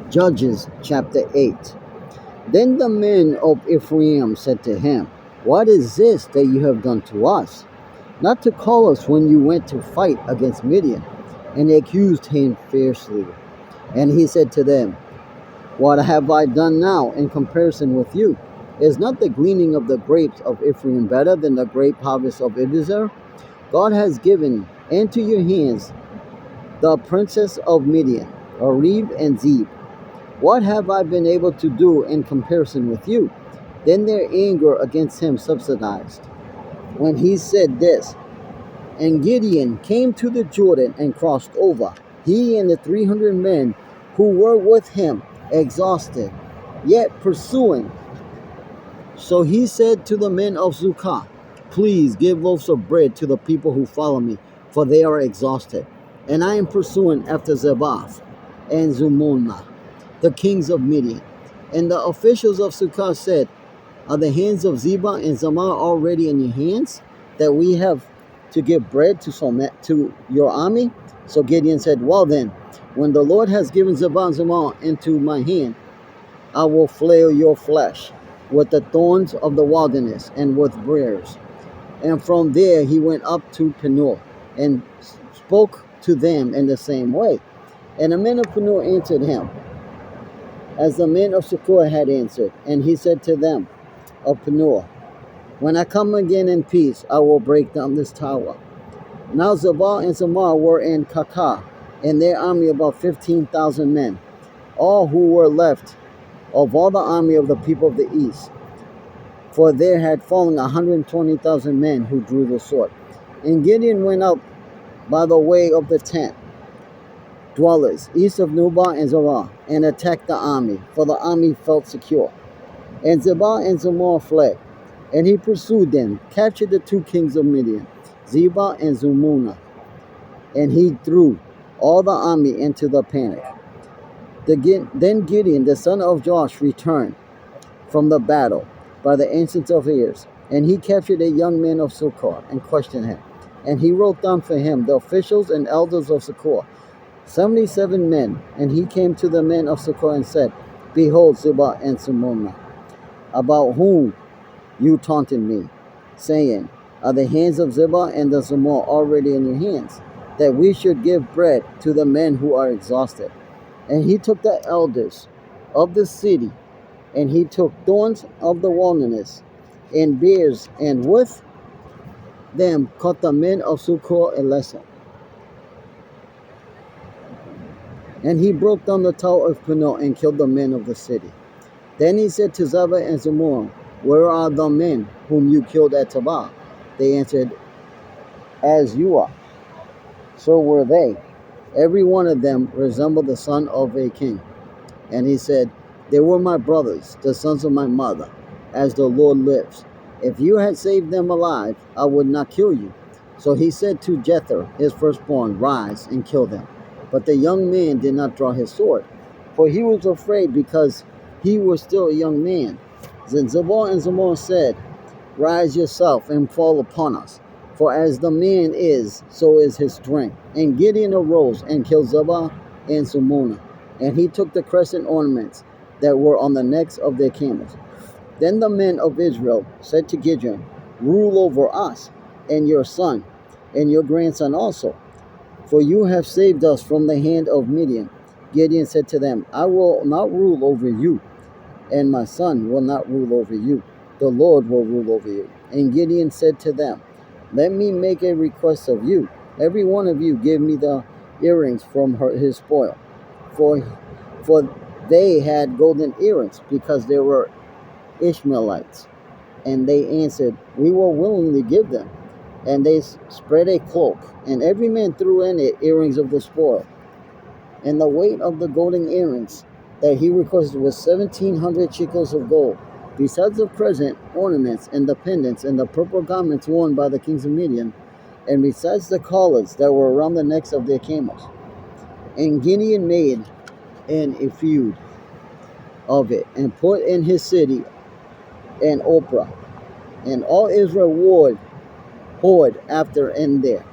Judges chapter 8. Then the men of Ephraim said to him, "What is this that you have done to us? Not to call us when you went to fight against Midian." And they accused him fiercely. And he said to them, "What have I done now in comparison with you? Is not the gleaning of the grapes of Ephraim better than the grape harvest of Ibizer? God has given into your hands the princess of Midian, Oreb and Zeb. What have I been able to do in comparison with you?" Then their anger against him subsided when he said this. And Gideon came to the Jordan and crossed over, he and the 300 men who were with him, exhausted, yet pursuing. So he said to the men of Zukah, "Please give loaves of bread to the people who follow me, for they are exhausted. And I am pursuing after Zebath and Zumuna, the kings of Midian." And the officials of Sukkah said, "Are the hands of Zebah and Zalmunna already in your hands, that we have to give bread to your army?" So Gideon said, "Well then, when the Lord has given Zebah and Zalmunna into my hand, I will flail your flesh with the thorns of the wilderness and with briars." And from there he went up to Penuel and spoke to them in the same way. And the men of Penuel answered him, as the men of Tekoa had answered. And he said to them of Penuel, "When I come again in peace, I will break down this tower." Now Zebah and Zalmunna were in Kakar, and their army about 15,000 men, all who were left of all the army of the people of the east. For there had fallen 120,000 men who drew the sword. And Gideon went out by the way of the tent dwellers, east of Nubah and Zorah, and attacked the army, for the army felt secure. And Zebah and Zalmunna fled, and he pursued them, captured the 2 kings of Midian, Zebah and Zalmunna, and he threw all the army into the panic. Then Gideon, the son of Joash, returned from the battle by the ancients of ears, and he captured a young man of Sukkot and questioned him. And he wrote down for him the officials and elders of Sukkot, 77 men. And he came to the men of Sukkot and said, "Behold, Zebah and Zalmunna, about whom you taunted me, saying, Are the hands of Zebah and the Zalmunna already in your hands, that we should give bread to the men who are exhausted?" And he took the elders of the city, and he took thorns of the wilderness and bears, and with them cut the men of Sukkot a lesson. And he broke down the tower of Penuel and killed the men of the city. Then he said to Zebah and Zalmunna, "Where are the men whom you killed at Tabah?" They answered, "As you are, so were they. Every one of them resembled the son of a king." And he said, "They were my brothers, the sons of my mother, as the Lord lives. If you had saved them alive, I would not kill you." So he said to Jether, his firstborn, "Rise and kill them." But the young man did not draw his sword, for he was afraid, because he was still a young man. Then Zebah and Zalmunna said, "Rise yourself and fall upon us, for as the man is, so is his strength." And Gideon arose and killed Zebah and Zalmunna, and he took the crescent ornaments that were on the necks of their camels. Then the men of Israel said to Gideon, "Rule over us, and your son, and your grandson also, for you have saved us from the hand of Midian." Gideon said to them, "I will not rule over you, and my son will not rule over you. The Lord will rule over you." And Gideon said to them, "Let me make a request of you. Every one of you give me the earrings from his spoil." For they had golden earrings, because they were Ishmaelites. And they answered, "We will willingly give them." And they spread a cloak, and every man threw in it earrings of the spoil. And the weight of the golden earrings that he requested was 1,700 shekels of gold, besides the present ornaments and the pendants and the purple garments worn by the kings of Midian, and besides the collars that were around the necks of their camels. And Gideon made an ephod of it, and put in his city an Oprah, and all Israel whored after and there.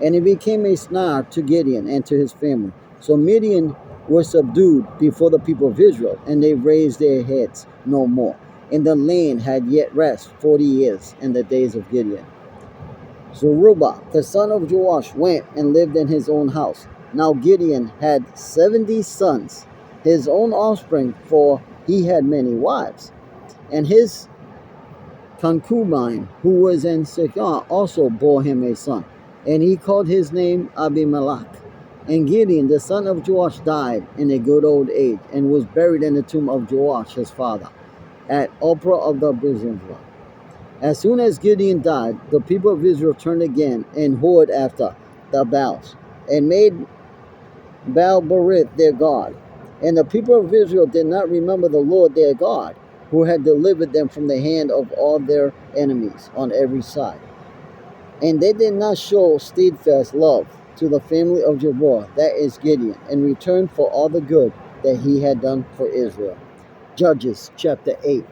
And it became a snare to Gideon and to his family. So Midian were subdued before the people of Israel, and they raised their heads no more. And the land had yet rest 40 years in the days of Gideon. Zerubbabel, the son of Joash, went and lived in his own house. Now Gideon had 70 sons, his own offspring, for he had many wives. And his concubine, who was in Sychar, also bore him a son, and he called his name Abimelech. And Gideon, the son of Joash, died in a good old age, and was buried in the tomb of Joash his father, at Ophrah of the Bezriah. As soon as Gideon died, the people of Israel turned again and whored after the Baals, and made Baal-berith their god. And the people of Israel did not remember the Lord their God, who had delivered them from the hand of all their enemies on every side. And they did not show steadfast love to the family of Jeroboam, that is Gideon, in return for all the good that he had done for Israel. Judges chapter 8.